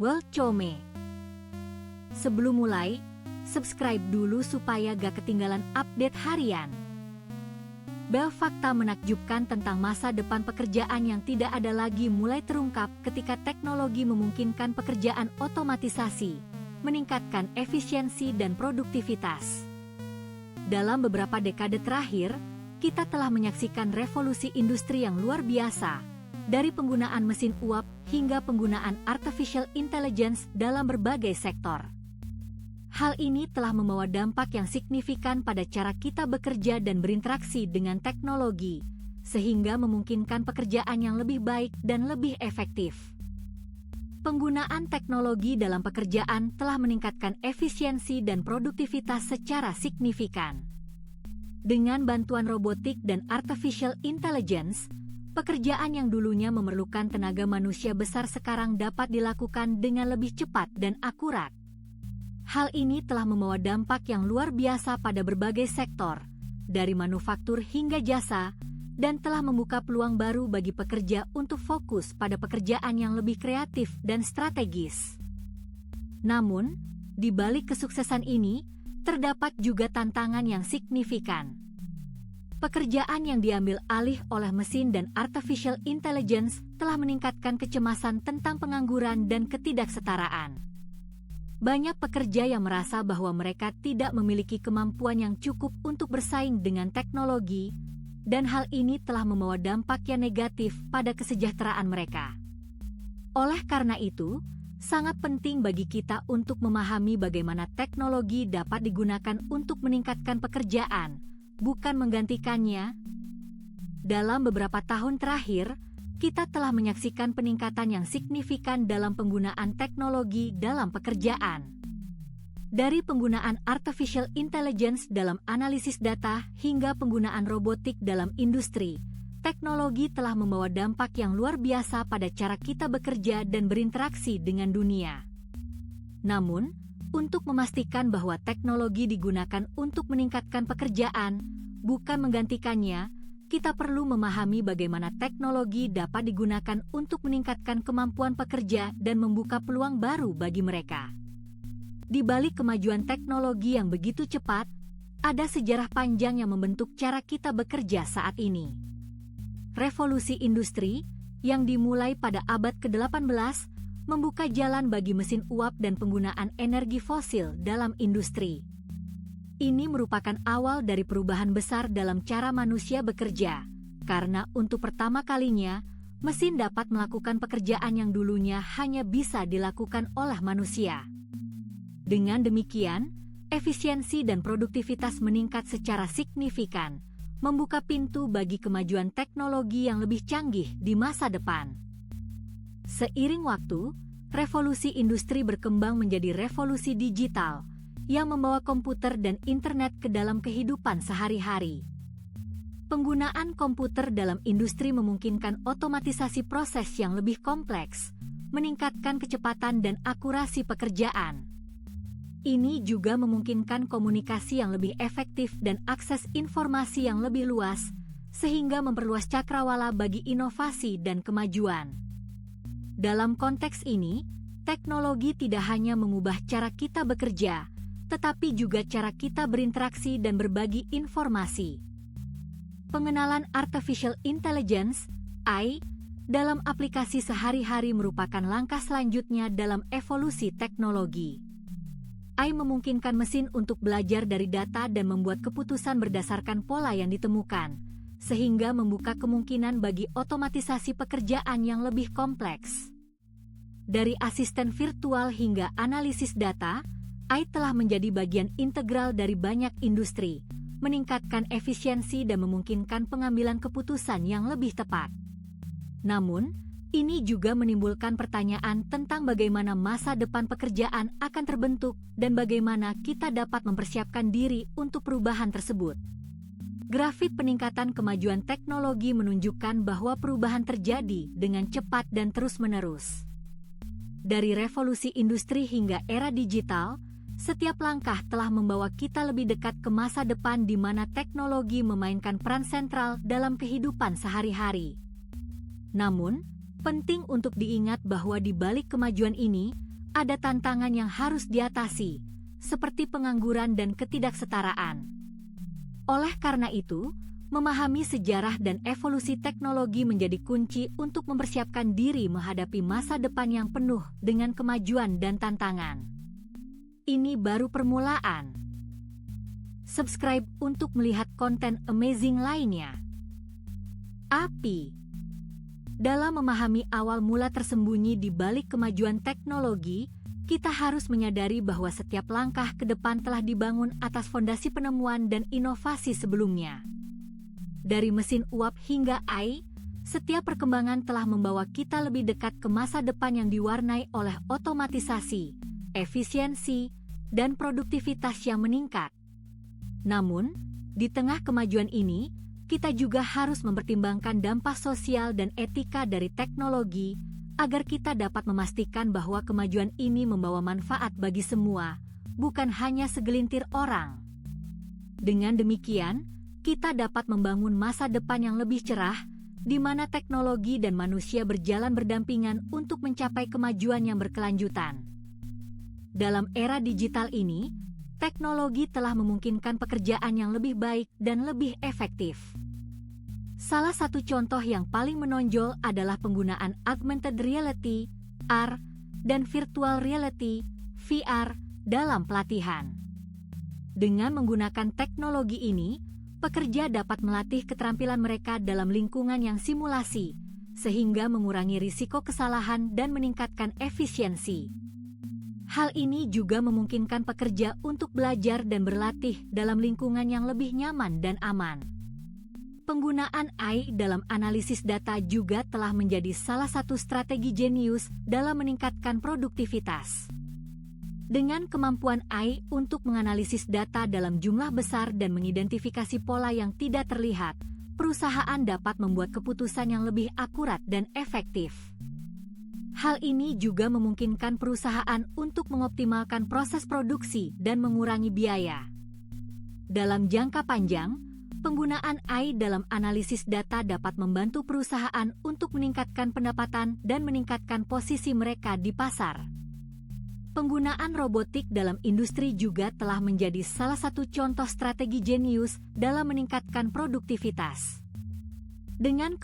Welcome. Sebelum mulai, subscribe dulu supaya gak ketinggalan update harian. Bel fakta menakjubkan tentang masa depan pekerjaan yang tidak ada lagi mulai terungkap ketika teknologi memungkinkan pekerjaan otomatisasi, meningkatkan efisiensi dan produktivitas. Dalam beberapa dekade terakhir, kita telah menyaksikan revolusi industri yang luar biasa, dari penggunaan mesin uap hingga penggunaan artificial intelligence dalam berbagai sektor. Hal ini telah membawa dampak yang signifikan pada cara kita bekerja dan berinteraksi dengan teknologi, sehingga memungkinkan pekerjaan yang lebih baik dan lebih efektif. Penggunaan teknologi dalam pekerjaan telah meningkatkan efisiensi dan produktivitas secara signifikan. Dengan bantuan robotik dan artificial intelligence, pekerjaan yang dulunya memerlukan tenaga manusia besar sekarang dapat dilakukan dengan lebih cepat dan akurat. Hal ini telah membawa dampak yang luar biasa pada berbagai sektor, dari manufaktur hingga jasa, dan telah membuka peluang baru bagi pekerja untuk fokus pada pekerjaan yang lebih kreatif dan strategis. Namun, di balik kesuksesan ini, terdapat juga tantangan yang signifikan. Pekerjaan yang diambil alih oleh mesin dan artificial intelligence telah meningkatkan kecemasan tentang pengangguran dan ketidaksetaraan. Banyak pekerja yang merasa bahwa mereka tidak memiliki kemampuan yang cukup untuk bersaing dengan teknologi, dan hal ini telah membawa dampak yang negatif pada kesejahteraan mereka. Oleh karena itu, sangat penting bagi kita untuk memahami bagaimana teknologi dapat digunakan untuk meningkatkan pekerjaan, bukan menggantikannya. Dalam beberapa tahun terakhir, kita telah menyaksikan peningkatan yang signifikan dalam penggunaan teknologi dalam pekerjaan. Dari penggunaan artificial intelligence dalam analisis data hingga penggunaan robotik dalam industri, teknologi telah membawa dampak yang luar biasa pada cara kita bekerja dan berinteraksi dengan dunia. Namun, untuk memastikan bahwa teknologi digunakan untuk meningkatkan pekerjaan, bukan menggantikannya, kita perlu memahami bagaimana teknologi dapat digunakan untuk meningkatkan kemampuan pekerja dan membuka peluang baru bagi mereka. Di balik kemajuan teknologi yang begitu cepat, ada sejarah panjang yang membentuk cara kita bekerja saat ini. Revolusi industri, yang dimulai pada abad ke-18, membuka jalan bagi mesin uap dan penggunaan energi fosil dalam industri. Ini merupakan awal dari perubahan besar dalam cara manusia bekerja, karena untuk pertama kalinya, mesin dapat melakukan pekerjaan yang dulunya hanya bisa dilakukan oleh manusia. Dengan demikian, efisiensi dan produktivitas meningkat secara signifikan, membuka pintu bagi kemajuan teknologi yang lebih canggih di masa depan. Seiring waktu, revolusi industri berkembang menjadi revolusi digital, yang membawa komputer dan internet ke dalam kehidupan sehari-hari. Penggunaan komputer dalam industri memungkinkan otomatisasi proses yang lebih kompleks, meningkatkan kecepatan dan akurasi pekerjaan. Ini juga memungkinkan komunikasi yang lebih efektif dan akses informasi yang lebih luas, sehingga memperluas cakrawala bagi inovasi dan kemajuan. Dalam konteks ini, teknologi tidak hanya mengubah cara kita bekerja, tetapi juga cara kita berinteraksi dan berbagi informasi. Pengenalan artificial intelligence (AI) dalam aplikasi sehari-hari merupakan langkah selanjutnya dalam evolusi teknologi. AI memungkinkan mesin untuk belajar dari data dan membuat keputusan berdasarkan pola yang ditemukan, sehingga membuka kemungkinan bagi otomatisasi pekerjaan yang lebih kompleks. Dari asisten virtual hingga analisis data, AI telah menjadi bagian integral dari banyak industri, meningkatkan efisiensi dan memungkinkan pengambilan keputusan yang lebih tepat. Namun, ini juga menimbulkan pertanyaan tentang bagaimana masa depan pekerjaan akan terbentuk dan bagaimana kita dapat mempersiapkan diri untuk perubahan tersebut. Grafik peningkatan kemajuan teknologi menunjukkan bahwa perubahan terjadi dengan cepat dan terus-menerus. Dari revolusi industri hingga era digital, setiap langkah telah membawa kita lebih dekat ke masa depan di mana teknologi memainkan peran sentral dalam kehidupan sehari-hari. Namun, penting untuk diingat bahwa di balik kemajuan ini, ada tantangan yang harus diatasi, seperti pengangguran dan ketidaksetaraan. Oleh karena itu, memahami sejarah dan evolusi teknologi menjadi kunci untuk mempersiapkan diri menghadapi masa depan yang penuh dengan kemajuan dan tantangan. Ini baru permulaan. Subscribe untuk melihat konten amazing lainnya. API. Dalam memahami awal mula tersembunyi di balik kemajuan teknologi, kita harus menyadari bahwa setiap langkah ke depan telah dibangun atas fondasi penemuan dan inovasi sebelumnya. Dari mesin uap hingga AI, setiap perkembangan telah membawa kita lebih dekat ke masa depan yang diwarnai oleh otomatisasi, efisiensi, dan produktivitas yang meningkat. Namun, di tengah kemajuan ini, kita juga harus mempertimbangkan dampak sosial dan etika dari teknologi agar kita dapat memastikan bahwa kemajuan ini membawa manfaat bagi semua, bukan hanya segelintir orang. Dengan demikian, kita dapat membangun masa depan yang lebih cerah, di mana teknologi dan manusia berjalan berdampingan untuk mencapai kemajuan yang berkelanjutan. Dalam era digital ini, teknologi telah memungkinkan pekerjaan yang lebih baik dan lebih efektif. Salah satu contoh yang paling menonjol adalah penggunaan augmented reality, AR, dan virtual reality, VR, dalam pelatihan. Dengan menggunakan teknologi ini, pekerja dapat melatih keterampilan mereka dalam lingkungan yang simulasi, sehingga mengurangi risiko kesalahan dan meningkatkan efisiensi. Hal ini juga memungkinkan pekerja untuk belajar dan berlatih dalam lingkungan yang lebih nyaman dan aman. Penggunaan AI dalam analisis data juga telah menjadi salah satu strategi jenius dalam meningkatkan produktivitas. Dengan kemampuan AI untuk menganalisis data dalam jumlah besar dan mengidentifikasi pola yang tidak terlihat, perusahaan dapat membuat keputusan yang lebih akurat dan efektif. Hal ini juga memungkinkan perusahaan untuk mengoptimalkan proses produksi dan mengurangi biaya. Dalam jangka panjang, penggunaan AI dalam analisis data dapat membantu perusahaan untuk meningkatkan pendapatan dan meningkatkan posisi mereka di pasar. Penggunaan robotik dalam industri juga telah menjadi salah satu contoh strategi jenius dalam meningkatkan produktivitas. Dengan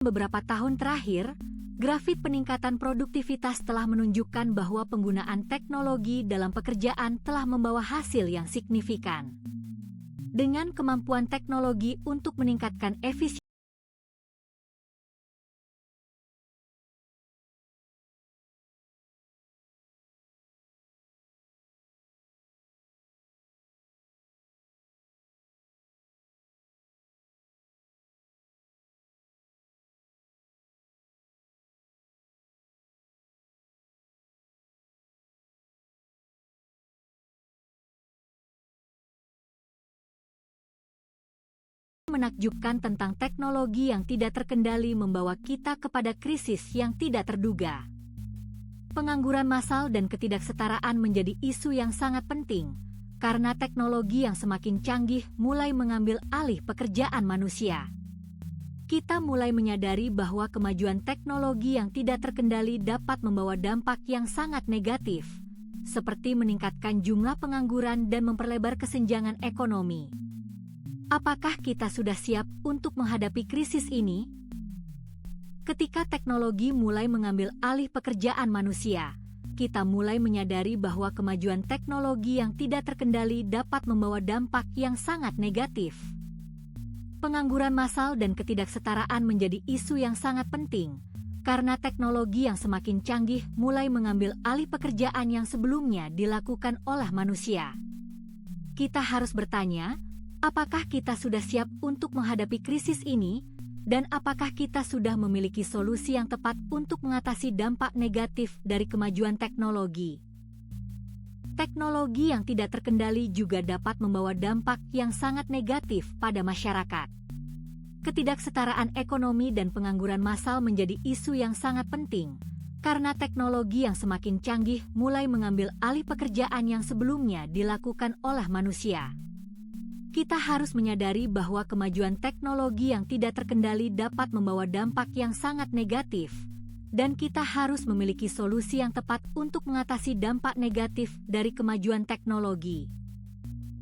beberapa tahun terakhir, grafik peningkatan produktivitas telah menunjukkan bahwa penggunaan teknologi dalam pekerjaan telah membawa hasil yang signifikan. Dengan kemampuan teknologi untuk meningkatkan efisiensi, menakjubkan tentang teknologi yang tidak terkendali membawa kita kepada krisis yang tidak terduga. Pengangguran massal dan ketidaksetaraan menjadi isu yang sangat penting, karena teknologi yang semakin canggih mulai mengambil alih pekerjaan manusia. Kita mulai menyadari bahwa kemajuan teknologi yang tidak terkendali dapat membawa dampak yang sangat negatif, seperti meningkatkan jumlah pengangguran dan memperlebar kesenjangan ekonomi. Apakah kita sudah siap untuk menghadapi krisis ini? Ketika teknologi mulai mengambil alih pekerjaan manusia, kita mulai menyadari bahwa kemajuan teknologi yang tidak terkendali dapat membawa dampak yang sangat negatif. Pengangguran massal dan ketidaksetaraan menjadi isu yang sangat penting, karena teknologi yang semakin canggih mulai mengambil alih pekerjaan yang sebelumnya dilakukan oleh manusia. Kita harus bertanya, apakah kita sudah siap untuk menghadapi krisis ini, dan apakah kita sudah memiliki solusi yang tepat untuk mengatasi dampak negatif dari kemajuan teknologi? Teknologi yang tidak terkendali juga dapat membawa dampak yang sangat negatif pada masyarakat. Ketidaksetaraan ekonomi dan pengangguran massal menjadi isu yang sangat penting, karena teknologi yang semakin canggih mulai mengambil alih pekerjaan yang sebelumnya dilakukan oleh manusia. Kita harus menyadari bahwa kemajuan teknologi yang tidak terkendali dapat membawa dampak yang sangat negatif, dan kita harus memiliki solusi yang tepat untuk mengatasi dampak negatif dari kemajuan teknologi.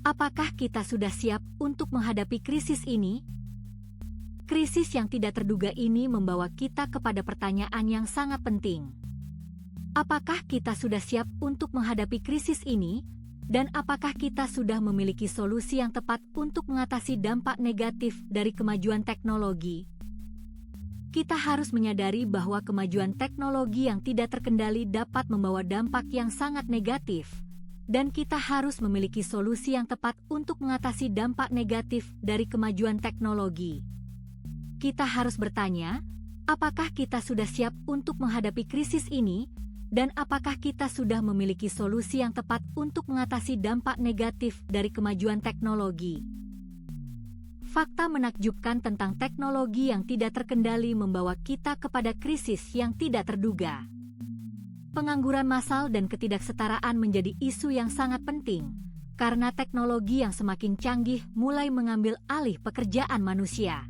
Apakah kita sudah siap untuk menghadapi krisis ini? Krisis yang tidak terduga ini membawa kita kepada pertanyaan yang sangat penting. Apakah kita sudah siap untuk menghadapi krisis ini? Dan apakah kita sudah memiliki solusi yang tepat untuk mengatasi dampak negatif dari kemajuan teknologi? Kita harus menyadari bahwa kemajuan teknologi yang tidak terkendali dapat membawa dampak yang sangat negatif, dan kita harus memiliki solusi yang tepat untuk mengatasi dampak negatif dari kemajuan teknologi. Kita harus bertanya, apakah kita sudah siap untuk menghadapi krisis ini, dan apakah kita sudah memiliki solusi yang tepat untuk mengatasi dampak negatif dari kemajuan teknologi? Fakta menakjubkan tentang teknologi yang tidak terkendali membawa kita kepada krisis yang tidak terduga. Pengangguran massal dan ketidaksetaraan menjadi isu yang sangat penting, karena teknologi yang semakin canggih mulai mengambil alih pekerjaan manusia.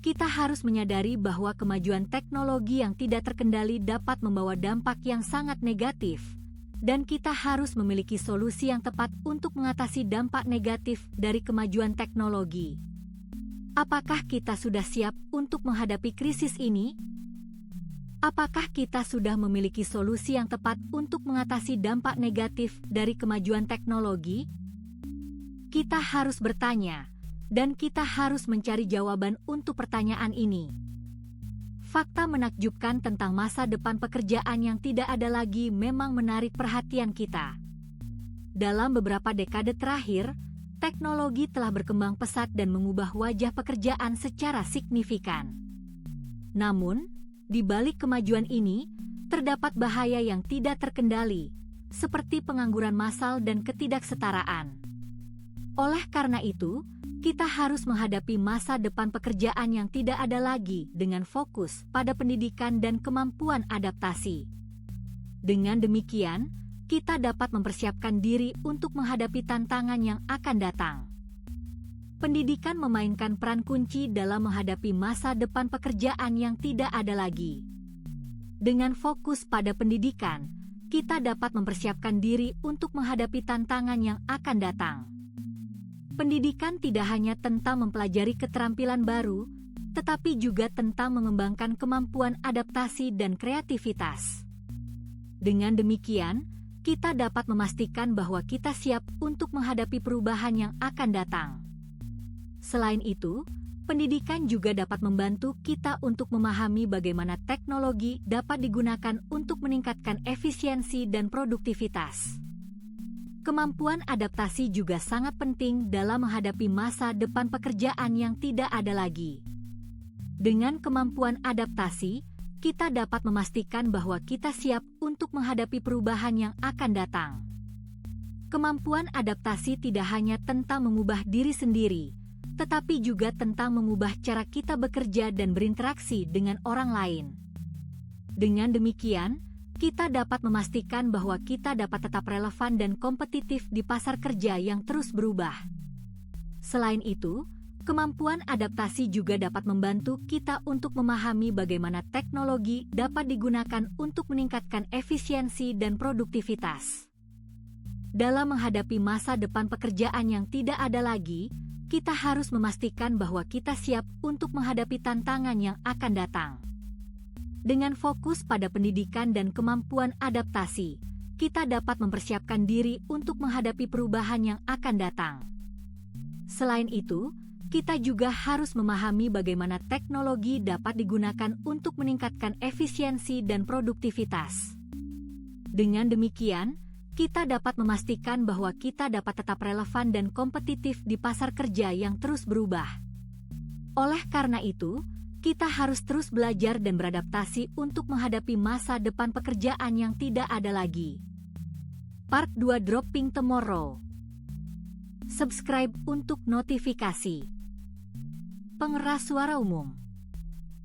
Kita harus menyadari bahwa kemajuan teknologi yang tidak terkendali dapat membawa dampak yang sangat negatif, dan kita harus memiliki solusi yang tepat untuk mengatasi dampak negatif dari kemajuan teknologi. Apakah kita sudah siap untuk menghadapi krisis ini? Apakah kita sudah memiliki solusi yang tepat untuk mengatasi dampak negatif dari kemajuan teknologi? Kita harus bertanya, dan kita harus mencari jawaban untuk pertanyaan ini. Fakta menakjubkan tentang masa depan pekerjaan yang tidak ada lagi memang menarik perhatian kita. Dalam beberapa dekade terakhir, teknologi telah berkembang pesat dan mengubah wajah pekerjaan secara signifikan. Namun, di balik kemajuan ini, terdapat bahaya yang tidak terkendali, seperti pengangguran massal dan ketidaksetaraan. Oleh karena itu, kita harus menghadapi masa depan pekerjaan yang tidak ada lagi dengan fokus pada pendidikan dan kemampuan adaptasi. Dengan demikian, kita dapat mempersiapkan diri untuk menghadapi tantangan yang akan datang. Pendidikan memainkan peran kunci dalam menghadapi masa depan pekerjaan yang tidak ada lagi. Dengan fokus pada pendidikan, kita dapat mempersiapkan diri untuk menghadapi tantangan yang akan datang. Pendidikan tidak hanya tentang mempelajari keterampilan baru, tetapi juga tentang mengembangkan kemampuan adaptasi dan kreativitas. Dengan demikian, kita dapat memastikan bahwa kita siap untuk menghadapi perubahan yang akan datang. Selain itu, pendidikan juga dapat membantu kita untuk memahami bagaimana teknologi dapat digunakan untuk meningkatkan efisiensi dan produktivitas. Kemampuan adaptasi juga sangat penting dalam menghadapi masa depan pekerjaan yang tidak ada lagi. Dengan kemampuan adaptasi, kita dapat memastikan bahwa kita siap untuk menghadapi perubahan yang akan datang. Kemampuan adaptasi tidak hanya tentang mengubah diri sendiri, tetapi juga tentang mengubah cara kita bekerja dan berinteraksi dengan orang lain. Dengan demikian, kita dapat memastikan bahwa kita dapat tetap relevan dan kompetitif di pasar kerja yang terus berubah. Selain itu, kemampuan adaptasi juga dapat membantu kita untuk memahami bagaimana teknologi dapat digunakan untuk meningkatkan efisiensi dan produktivitas. Dalam menghadapi masa depan pekerjaan yang tidak ada lagi, kita harus memastikan bahwa kita siap untuk menghadapi tantangan yang akan datang. Dengan fokus pada pendidikan dan kemampuan adaptasi, kita dapat mempersiapkan diri untuk menghadapi perubahan yang akan datang. Selain itu, kita juga harus memahami bagaimana teknologi dapat digunakan untuk meningkatkan efisiensi dan produktivitas. Dengan demikian, kita dapat memastikan bahwa kita dapat tetap relevan dan kompetitif di pasar kerja yang terus berubah. Oleh karena itu, kita harus terus belajar dan beradaptasi untuk menghadapi masa depan pekerjaan yang tidak ada lagi. Part 2 dropping tomorrow. Subscribe untuk notifikasi. Pengeras suara umum.